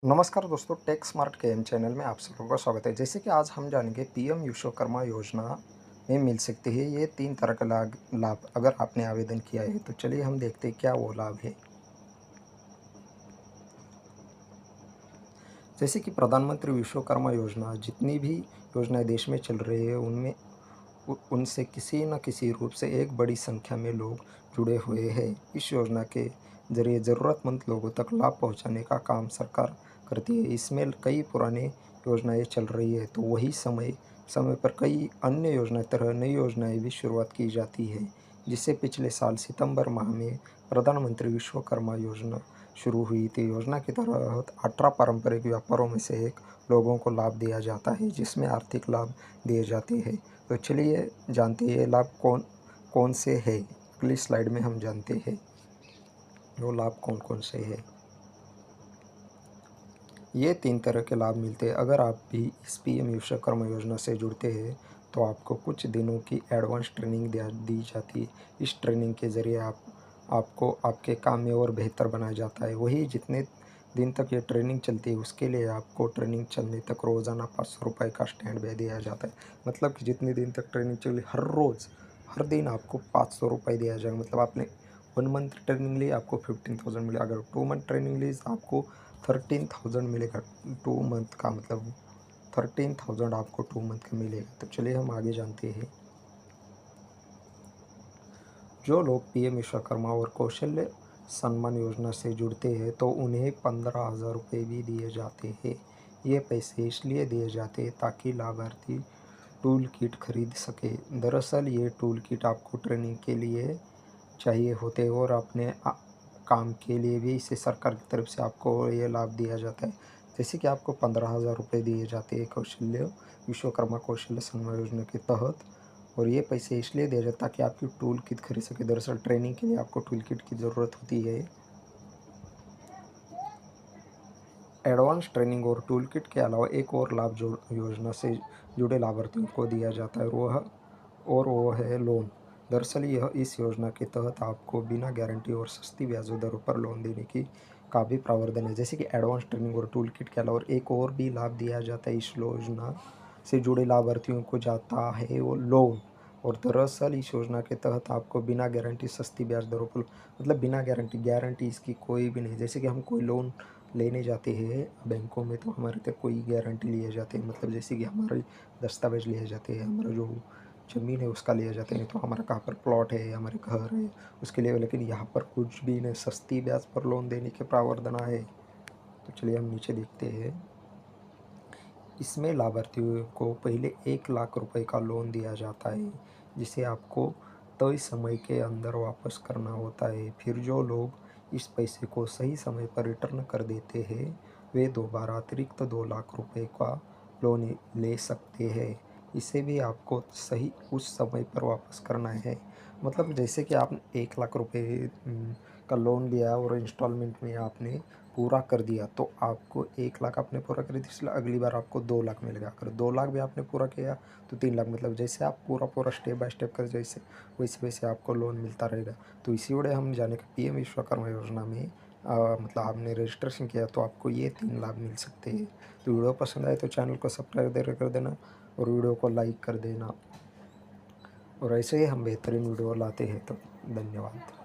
नमस्कार दोस्तों, take smart KM channel में आप सबको का स्वागत है। जैसे कि आज हम जानेंगे पीएम विश्वकर्मा योजना में मिल सकते हैं ये 3 तरह का लाभ अगर आपने आवेदन किया है। तो चलिए हम देखते हैं क्या वो लाभ है। जैसे कि प्रधानमंत्री विश्वकर्मा योजना, जितनी भी योजनाएँ देश में चल रही है उनमें उनसे किसी न किसी रूप से एक बड़ी संख्या में लोग जुड़े हुए हैं। इस योजना के ज़रिए ज़रूरतमंद लोगों तक लाभ पहुंचाने का काम सरकार करती है। इसमें कई पुरानी योजनाएं चल रही है, तो वही समय समय पर कई अन्य योजनाएं तरह नई योजनाएं भी शुरुआत की जाती है। जिससे पिछले साल सितंबर माह में प्रधानमंत्री विश्वकर्मा योजना शुरू हुई थी। योजना के तहत 18 पारंपरिक व्यापारों में से एक लोगों को लाभ दिया जाता है, जिसमें आर्थिक लाभ दिए जाते हैं। तो चलिए जानते हैं ये लाभ कौन कौन से हैं। अगली स्लाइड में हम जानते हैं वो लाभ कौन कौन से हैं। ये 3 तरह के लाभ मिलते हैं। अगर आप भी इस पीएम विश्वकर्मा योजना से जुड़ते हैं तो आपको कुछ दिनों की एडवांस ट्रेनिंग दी जाती है। इस ट्रेनिंग के ज़रिए आपको आपके काम में और बेहतर बनाया जाता है। वही जितने दिन तक ये ट्रेनिंग चलती है उसके लिए आपको ट्रेनिंग चलने तक रोज़ाना 500 रुपये का स्टैंड भी दिया जाता है। मतलब कि जितने दिन तक ट्रेनिंग चली हर रोज़ हर दिन आपको 500 रुपये दिया जाएगा। मतलब आपने 1 मंथ ट्रेनिंग ली आपको 15,000 मिलेगा। अगर 2 मंथ ट्रेनिंग ली तो आपको 13,000 मिलेगा। 2 मंथ का मतलब 13,000 आपको 2 मंथ का मिलेगा। तो चलिए हम आगे जानते हैं। जो लोग पीएम विश्वकर्मा और कौशल्य सम्मान योजना से जुड़ते हैं तो उन्हें 15,000 रुपये भी दिए जाते हैं। ये पैसे इसलिए दिए जाते हैं ताकि लाभार्थी टूल किट खरीद सके। दरअसल ये टूल किट आपको ट्रेनिंग के लिए चाहिए होते हैं और अपने काम के लिए भी इसे सरकार की तरफ से आपको ये लाभ दिया जाता है। जैसे कि आपको 15,000 रुपये दिए जाते हैं विश्वकर्मा कौशल्य सम्मान योजना के तहत। और ये पैसे इसलिए दिए जाते ताकि आपकी टूल किट खरीद सके। दरअसल ट्रेनिंग के लिए आपको टूल किट की ज़रूरत होती है। एडवांस ट्रेनिंग और टूल किट के अलावा एक और लाभ जो योजना से जुड़े लाभार्थियों को दिया जाता है वो है लोन। दरअसल यह इस योजना के तहत आपको बिना गारंटी और सस्ती ब्याज दरों पर लोन देने की का भी प्रावधान है। जैसे कि एडवांस ट्रेनिंग और टूल किट के अलावा एक और भी लाभ दिया जाता है इस योजना से जुड़े लाभार्थियों को जाता है वो लोन। और दरअसल इस योजना के तहत आपको बिना गारंटी सस्ती ब्याज दरों पर मतलब बिना गारंटी इसकी कोई भी नहीं। जैसे कि हम कोई लोन लेने जाते हैं बैंकों में तो हमारे तक कोई गारंटी लिए जाते हैं। मतलब जैसे कि हमारे दस्तावेज लिए जाते हैं, हमारा जो ज़मीन है उसका लिए जाते हैं, तो हमारा कहाँ पर प्लॉट है, हमारे घर है उसके लिए। लेकिन यहाँ पर कुछ भी नहीं, सस्ती ब्याज पर लोन देने के प्रावधान है। तो चलिए हम नीचे देखते हैं। इसमें लाभार्थियों को पहले 1 लाख रुपए का लोन दिया जाता है, जिसे आपको तय समय के अंदर वापस करना होता है। फिर जो लोग इस पैसे को सही समय पर रिटर्न कर देते हैं वे दोबारा अतिरिक्त 2 लाख रुपए का लोन ले सकते हैं। इसे भी आपको सही उस समय पर वापस करना है। मतलब जैसे कि आपने 1 लाख रुपए का लोन लिया और इंस्टॉलमेंट में आपने पूरा कर दिया तो आपको 1 लाख आपने पूरा कर दिया, इसलिए अगली बार आपको 2 लाख मिलेगा। अगर 2 लाख भी आपने पूरा किया तो 3 लाख। मतलब जैसे आप पूरा स्टेप बाय स्टेप कर जैसे वैसे वैसे आपको लोन मिलता रहेगा। तो इसी वजह हम जाने का पीएम विश्वकर्मा योजना में मतलब आपने रजिस्ट्रेशन किया तो आपको ये 3 लाभ मिल सकते हैं। तो वीडियो पसंद आए तो चैनल को सब्सक्राइब कर देना और वीडियो को लाइक कर देना। और ऐसे ही हम बेहतरीन वीडियो लाते हैं। तो धन्यवाद।